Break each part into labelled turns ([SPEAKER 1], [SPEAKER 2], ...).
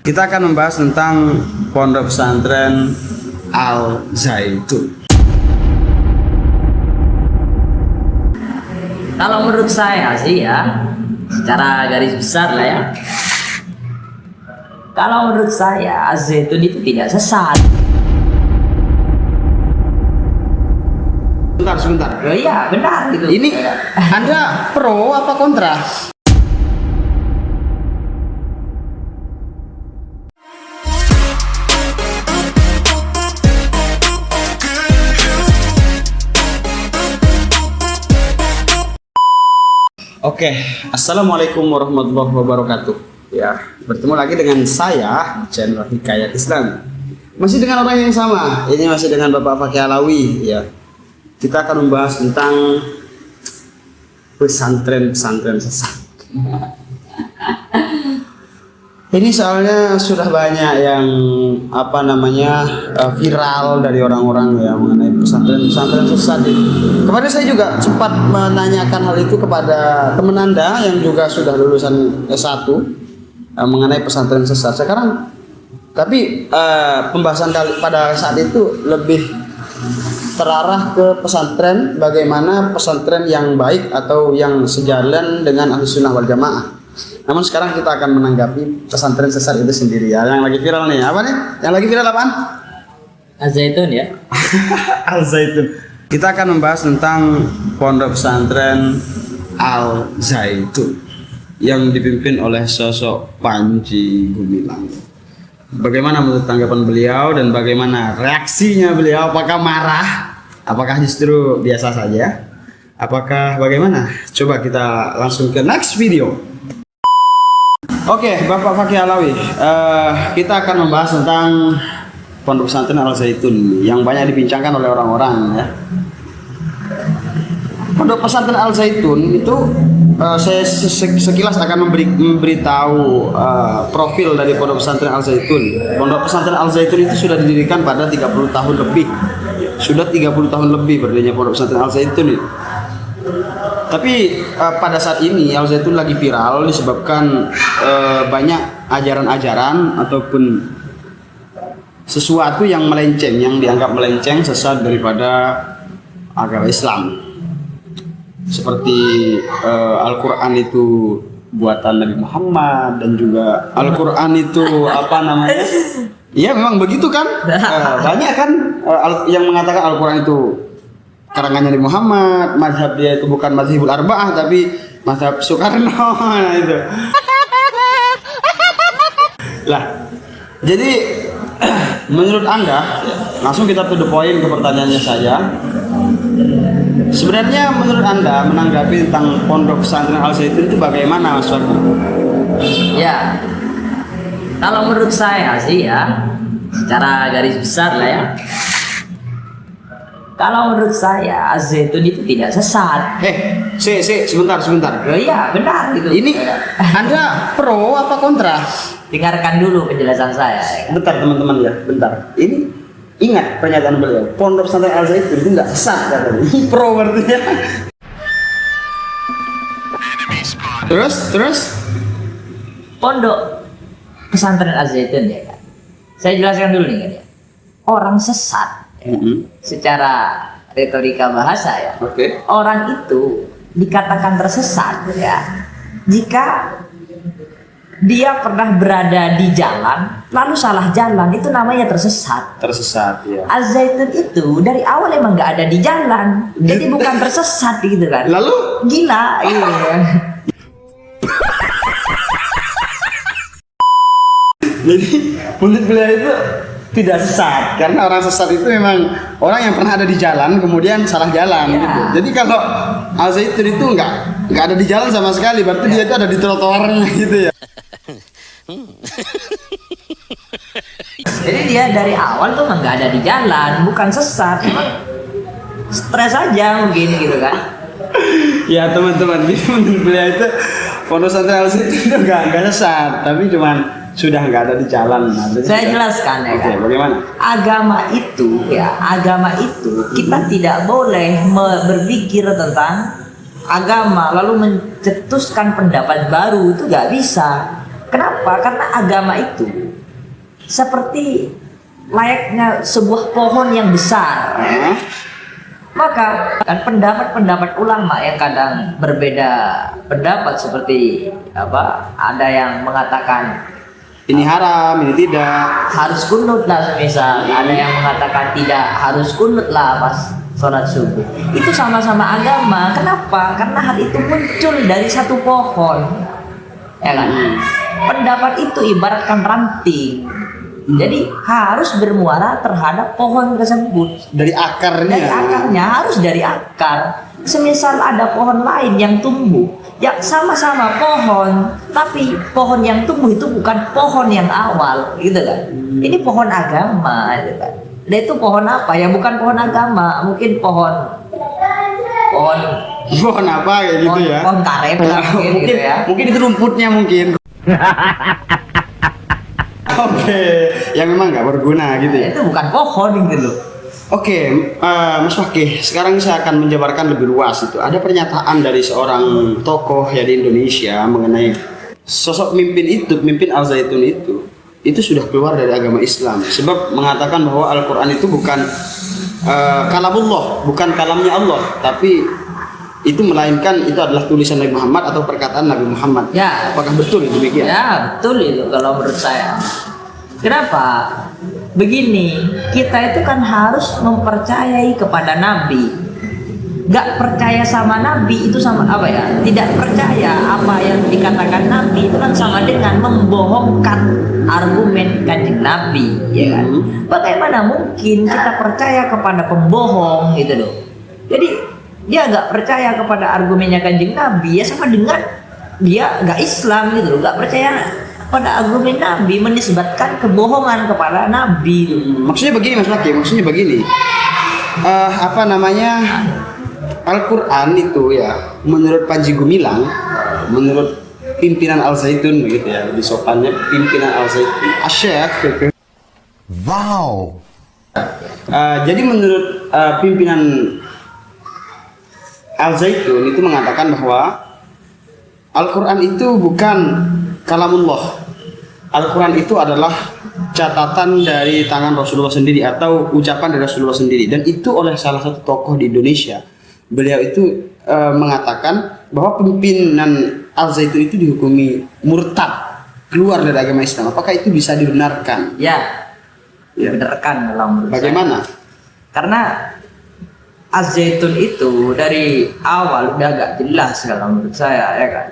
[SPEAKER 1] Kita akan membahas tentang Pondok Pesantren Al Zaitun.
[SPEAKER 2] Kalau menurut saya sih ya, secara garis besar lah ya. Kalau menurut saya, Al Zaitun itu tidak sesat.
[SPEAKER 1] Sebentar.
[SPEAKER 2] Oh iya, benar gitu.
[SPEAKER 1] Ini Anda pro apa kontra? Oke, assalamualaikum warahmatullahi wabarakatuh. Ya, bertemu lagi dengan saya, channel Hikayat Islam. Masih dengan orang yang sama. Ini masih dengan Bapak Fakih Alawi. Ya, kita akan membahas tentang pesantren-pesantren sesat. Ini soalnya sudah banyak yang viral dari orang-orang ya mengenai pesantren-pesantren sesat ini. Kemarin saya juga sempat menanyakan hal itu kepada teman Anda yang juga sudah lulusan S1 mengenai pesantren sesat. Sekarang tapi pembahasan pada saat itu lebih terarah ke pesantren, bagaimana pesantren yang baik atau yang sejalan dengan Ahlussunnah wal Jamaah. Namun sekarang kita akan menanggapi pesantren sesat itu sendiri ya. Yang lagi viral nih, apa nih? Yang lagi viral apaan?
[SPEAKER 2] Al Zaitun ya.
[SPEAKER 1] Al Zaitun. Kita akan membahas tentang Pondok Pesantren Al Zaitun yang dipimpin oleh sosok Panji Gumilang. Bagaimana menurut tanggapan beliau dan bagaimana reaksinya beliau? Apakah marah? Apakah justru biasa saja? Apakah bagaimana? Coba kita langsung ke next video. Oke, Bapak Fakih Alawi, kita akan membahas tentang Pondok Pesantren Al Zaitun yang banyak dibincangkan oleh orang-orang ya. Pondok Pesantren Al Zaitun itu saya sekilas akan memberitahu profil dari Pondok Pesantren Al Zaitun. Pondok Pesantren Al Zaitun itu sudah didirikan pada 30 tahun lebih. Sudah 30 tahun lebih berdirinya Pondok Pesantren Al Zaitun. Tapi pada saat ini Al Zaitun lagi viral disebabkan banyak ajaran-ajaran ataupun sesuatu yang melenceng, yang dianggap melenceng sesat daripada agama Islam. Seperti Al-Quran itu buatan Nabi Muhammad dan juga Al-Quran itu Iya memang begitu kan? Banyak kan yang mengatakan Al-Quran itu karangannya Nabi Muhammad, mazhab dia itu bukan mazhabul arba'ah tapi mazhab Soekarno. Nah itu. Lah, jadi menurut Anda, langsung kita to the point ke pertanyaannya saja. Sebenarnya menurut Anda menanggapi tentang Pondok Pesantren Al Zaitun itu bagaimana, Mas Fakih?
[SPEAKER 2] Ya, kalau menurut saya sih ya, secara garis besar lah ya. Kalau menurut saya, Al Zaitun itu tidak sesat.
[SPEAKER 1] Sebentar.
[SPEAKER 2] Oh iya, benar gitu.
[SPEAKER 1] Ini Anda pro apa kontra?
[SPEAKER 2] Dengarkan dulu penjelasan saya. Ya.
[SPEAKER 1] Bentar teman-teman ya, bentar. Ini ingat pernyataan beliau. Pondok Pesantren Al Zaitun itu tidak sesat katanya. Pro berarti ya. Terus?
[SPEAKER 2] Pondok Pesantren Al Zaitun ya kan. Saya jelaskan dulu nih kan ya. Orang sesat. Secara retorika bahasa ya, orang itu dikatakan tersesat ya jika dia pernah berada di jalan lalu salah jalan, itu namanya tersesat ya. Al Zaitun itu dari awal emang nggak ada di jalan, jadi bukan tersesat gitu kan,
[SPEAKER 1] lalu
[SPEAKER 2] gila iya.
[SPEAKER 1] Jadi menurut beliau itu tidak sesat, karena orang sesat itu memang orang yang pernah ada di jalan kemudian salah jalan gitu. Jadi kalau Al Zaitun itu nggak ada di jalan sama sekali, berarti dia itu ada di trotoarnya gitu ya.
[SPEAKER 2] Jadi dia dari awal tuh nggak ada di jalan, bukan sesat, emang stres aja mungkin gitu kan.
[SPEAKER 1] Ya teman-teman, menurut beliau itu Pondok Pesantren Al Zaitun itu nggak sesat, tapi cuman sudah nggak ada di jalan.
[SPEAKER 2] Saya jelaskan ya kan.
[SPEAKER 1] Bagaimana?
[SPEAKER 2] Agama itu kita tidak boleh berpikir tentang agama lalu mencetuskan pendapat baru, itu nggak bisa. Kenapa? Karena agama itu seperti layaknya sebuah pohon yang besar. Maka kan pendapat-pendapat ulama yang kadang berbeda pendapat seperti apa? Ada yang mengatakan
[SPEAKER 1] Ini haram, ini tidak.
[SPEAKER 2] harus kunut lah semisal, ada yang mengatakan tidak harus kunut lah pas sholat subuh. Itu sama-sama agama. Kenapa? Karena hal itu muncul dari satu pohon, ya kan? Pendapat itu ibaratkan ranting, jadi harus bermuara terhadap pohon tersebut.
[SPEAKER 1] Dari akarnya.
[SPEAKER 2] Dari akarnya, harus dari akar. Semisal ada pohon lain yang tumbuh, ya sama-sama pohon, tapi pohon yang tumbuh itu bukan pohon yang awal, gitu kan? Ini pohon agama, gitu kan? Dan itu pohon apa? Ya bukan pohon agama, mungkin pohon
[SPEAKER 1] Pohon apa kayak gitu ya?
[SPEAKER 2] pohon karet lah, mungkin,
[SPEAKER 1] Mungkin,
[SPEAKER 2] gitu ya.
[SPEAKER 1] mungkin itu rumputnya mungkin. Oke, yang memang nggak berguna gitu ya.
[SPEAKER 2] Itu bukan pohon gitu loh.
[SPEAKER 1] Oke, Mas Fakih, sekarang saya akan menjabarkan lebih luas itu. Ada pernyataan dari seorang tokoh ya di Indonesia mengenai sosok pemimpin Al Zaitun itu sudah keluar dari agama Islam. Sebab mengatakan bahwa Al-Quran itu bukan kalamullah, bukan kalamnya Allah, tapi itu melainkan itu adalah tulisan Nabi Muhammad atau perkataan Nabi Muhammad.
[SPEAKER 2] Ya.
[SPEAKER 1] Apakah betul demikian?
[SPEAKER 2] Ya betul itu kalau menurut saya. Kenapa? Begini, kita itu kan harus mempercayai kepada Nabi. Gak percaya sama Nabi itu sama apa ya? Tidak percaya apa yang dikatakan Nabi itu kan sama dengan membohongkan argumen kanjeng Nabi, ya kan? Bagaimana mungkin kita percaya kepada pembohong gitu loh? Jadi dia gak percaya kepada argumennya kanjeng Nabi, ya sama dengan dia gak Islam gitu loh, gak percaya pada argumen Nabi, menisbatkan kebohongan kepada Nabi.
[SPEAKER 1] Maksudnya begini Mas Fakih, maksudnya begini. Al-Quran itu ya, menurut Panji Gumilang, menurut pimpinan Al Zaitun begitu ya, lebih sopannya pimpinan Al Zaitun, Asyik gitu.
[SPEAKER 3] Wow.
[SPEAKER 1] Jadi menurut pimpinan Al Zaitun itu mengatakan bahwa Al-Quran itu bukan kalamullah. Al-Quran itu adalah catatan dari tangan Rasulullah sendiri atau ucapan dari Rasulullah sendiri, dan itu oleh salah satu tokoh di Indonesia. Beliau itu mengatakan bahwa pimpinan Al Zaitun itu dihukumi murtad, keluar dari agama Islam. Apakah itu bisa dibenarkan?
[SPEAKER 2] Ya, dibenarkan kalau menurut
[SPEAKER 1] Bagaimana?
[SPEAKER 2] saya. Karena Az-Zaitun itu dari awal udah agak jelas kalau menurut saya, ya kan.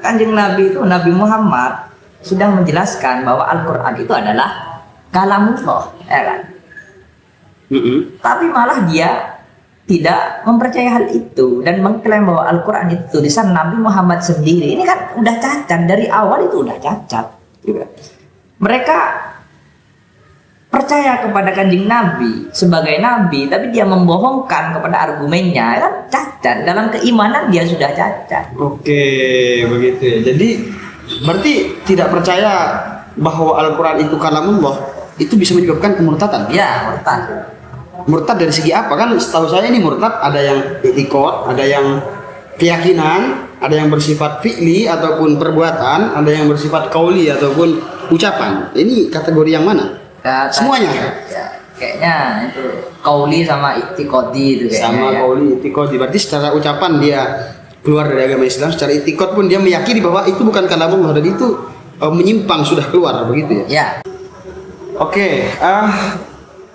[SPEAKER 2] Kanjeng Nabi itu, Nabi Muhammad sudah menjelaskan bahwa Al-Quran itu adalah kalamullah, ya kan. Tapi malah dia tidak mempercayai hal itu dan mengklaim bahwa Al-Quran itu tulisan Nabi Muhammad sendiri. Ini kan udah cacat, dari awal itu udah cacat juga. Mereka percaya kepada kanjeng Nabi sebagai Nabi, tapi dia membohongkan kepada argumennya, kan cacat. Dalam keimanan dia sudah cacat.
[SPEAKER 1] Oke, begitu ya. Jadi berarti tidak percaya bahwa Al-Quran itu kalamullah itu bisa menyebabkan kemurtadan.
[SPEAKER 2] Ya, murtad.
[SPEAKER 1] Murtad dari segi apa? Kan setahu saya ini murtad ada yang i'tiqad, ada yang keyakinan, ada yang bersifat fi'li ataupun perbuatan, ada yang bersifat qauli ataupun ucapan. Ini kategori yang mana?
[SPEAKER 2] Ya,
[SPEAKER 1] Semuanya?
[SPEAKER 2] Ya, kayaknya itu qauli sama i'tiqadi itu kayaknya.
[SPEAKER 1] Sama
[SPEAKER 2] Ya.
[SPEAKER 1] qauli, i'tiqad. Berarti secara ucapan dia keluar dari agama Islam, secara i'tiqad pun dia meyakini bahwa itu bukan kalamullah dan itu menyimpang, sudah keluar begitu ya.
[SPEAKER 2] Ya.
[SPEAKER 1] Oke,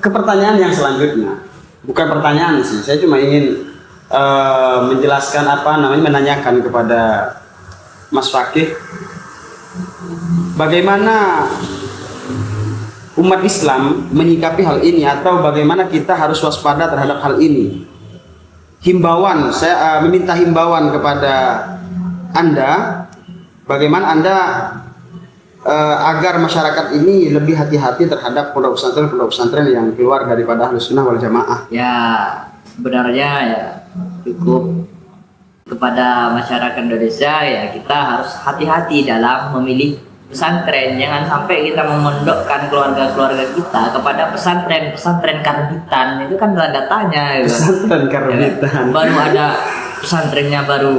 [SPEAKER 1] ke pertanyaan yang selanjutnya. Bukan pertanyaan sih, saya cuma ingin menjelaskan menanyakan kepada Mas Fakih, bagaimana umat Islam menyikapi hal ini atau bagaimana kita harus waspada terhadap hal ini. Himbauan, saya meminta himbauan kepada Anda, bagaimana Anda agar masyarakat ini lebih hati-hati terhadap pondok pesantren yang keluar daripada Ahlus Sunnah wal Jamaah.
[SPEAKER 2] Ya, sebenarnya ya cukup kepada masyarakat Indonesia ya, kita harus hati-hati dalam memilih pesantren. Jangan sampai kita memondokkan keluarga-keluarga kita kepada pesantren karbitan. Itu kan tanda tanya gitu.
[SPEAKER 1] Pesantren karbitan.
[SPEAKER 2] Ya, baru ada pesantrennya baru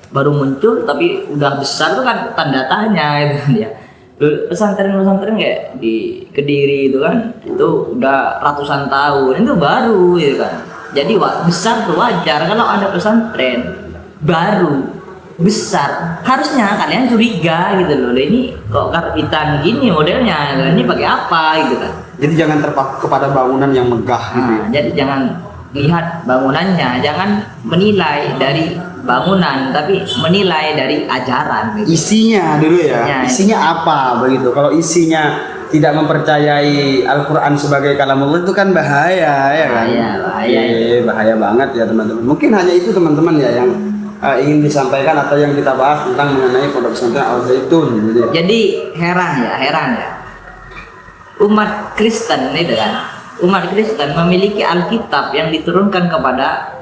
[SPEAKER 2] baru muncul tapi udah besar tuh kan tanda tanya itu ya. Pesantren kayak di Kediri itu kan itu udah ratusan tahun itu baru gitu kan. Jadi besar tuh wajar kalau ada pesantren baru besar harusnya kalian curiga gitu loh. Ini kok karbitan gini modelnya, ini pakai apa gitu kan.
[SPEAKER 1] Jadi jangan terpaku kepada bangunan yang megah gitu.
[SPEAKER 2] Jadi jangan lihat bangunannya, jangan menilai dari bangunan tapi menilai dari ajaran gitu.
[SPEAKER 1] Isinya dulu ya.
[SPEAKER 2] Isinya.
[SPEAKER 1] Isinya apa begitu. Kalau isinya tidak mempercayai Al-Qur'an sebagai kalamullah itu kan bahaya ya kan.
[SPEAKER 2] Bahaya.
[SPEAKER 1] Bahaya banget ya teman-teman. Mungkin hanya itu teman-teman ya yang ingin disampaikan atau yang kita bahas tentang mengenai pondok pesantren Al Zaitun gitu ya.
[SPEAKER 2] Jadi heran ya. Umat Kristen itu kan. Umat Kristen memiliki Alkitab yang diturunkan kepada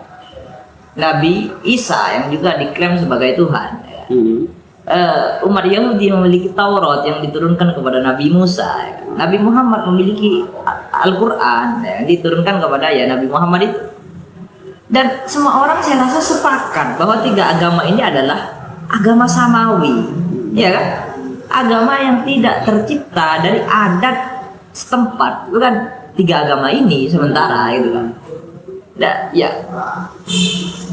[SPEAKER 2] Nabi Isa yang juga diklaim sebagai Tuhan. Ya. Umat Yahudi memiliki Taurat yang diturunkan kepada Nabi Musa. Ya. Nabi Muhammad memiliki Al-Quran yang diturunkan kepada Nabi Muhammad itu. Dan semua orang saya rasa sepakat bahwa tiga agama ini adalah agama samawi, ya kan? Agama yang tidak tercipta dari adat setempat, itu kan tiga agama ini sementara gitu kan. Ya,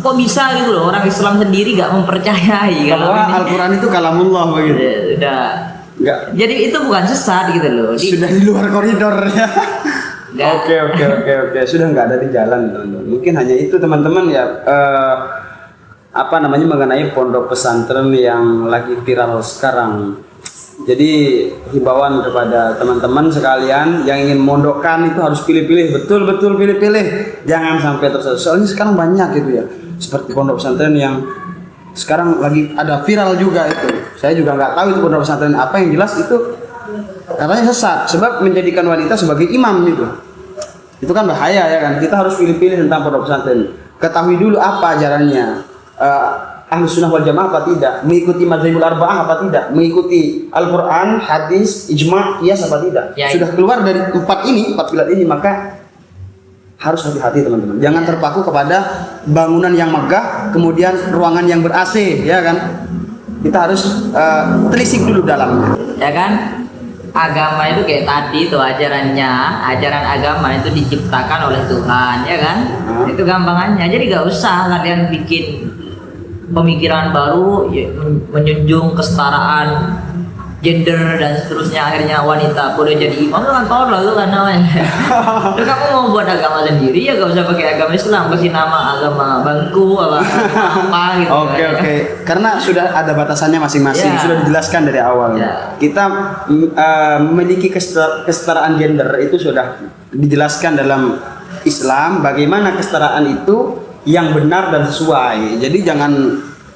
[SPEAKER 2] kok bisa gitu loh orang Islam sendiri gak mempercayai
[SPEAKER 1] kalau Al-Quran itu kalamullah begitu.
[SPEAKER 2] Enggak. Jadi itu bukan sesat gitu loh.
[SPEAKER 1] Sudah di luar koridor ya. Oke. Sudah nggak ada di jalan teman-teman. Mungkin hanya itu teman-teman ya. Mengenai pondok pesantren yang lagi viral sekarang. Jadi himbauan kepada teman-teman sekalian yang ingin mondokkan itu harus pilih-pilih, betul-betul pilih-pilih. Jangan sampai tersesat. Soalnya sekarang banyak gitu ya. Seperti pondok pesantren yang sekarang lagi ada viral juga itu. Saya juga nggak tahu itu pondok pesantren apa, yang jelas itu katanya sesat sebab menjadikan wanita sebagai imam itu kan bahaya ya kan. Kita harus pilih-pilih tentang pondok pesantren, ketahui dulu apa ajarannya, ahli sunnah wal jamaah apa tidak, mengikuti madzhabul arba'ah apa tidak, mengikuti Al-Quran, hadis, ijma', qiyas apa tidak. Sudah keluar dari empat pilar ini, maka harus hati-hati teman-teman. Jangan terpaku kepada bangunan yang megah kemudian ruangan yang ber-AC ya kan. Kita harus telisik dulu dalamnya
[SPEAKER 2] ya kan. Agama itu kayak tadi tuh ajaran agama itu diciptakan oleh Tuhan ya kan. Itu gampangannya. Jadi gak usah kalian bikin pemikiran baru menjunjung kesetaraan gender dan seterusnya, akhirnya wanita boleh jadi imam. Itu kan tolol itu kan namanya. Terus kamu mau buat agama sendiri ya gak usah pakai agama Islam, kasih nama agama bangku apa gitu.
[SPEAKER 1] Oke. Karena sudah ada batasannya masing-masing, sudah dijelaskan dari awal. Kita memiliki kesetaraan gender itu sudah dijelaskan dalam Islam, bagaimana kesetaraan itu yang benar dan sesuai. Jadi jangan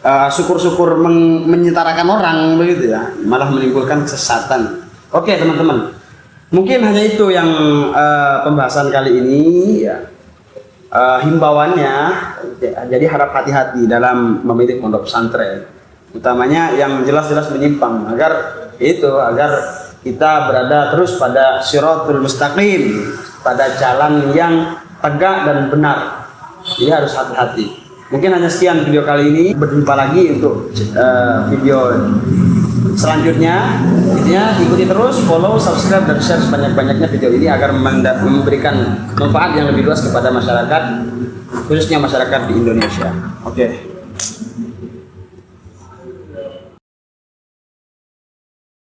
[SPEAKER 1] syukur-syukur menyetarakan orang begitu ya, malah menimbulkan kesesatan. Oke teman-teman, mungkin hanya itu yang pembahasan kali ini ya. Himbauannya, jadi harap hati-hati dalam memilih pondok pesantren, utamanya yang jelas-jelas menyimpang, agar kita berada terus pada shiratul mustaqim, pada jalan yang tegak dan benar. Jadi harus hati-hati. Mungkin hanya sekian video kali ini. Berjumpa lagi untuk video selanjutnya. Intinya ikuti terus, follow, subscribe, dan share sebanyak-banyaknya video ini agar memberikan manfaat yang lebih luas kepada masyarakat, khususnya masyarakat di Indonesia. Oke.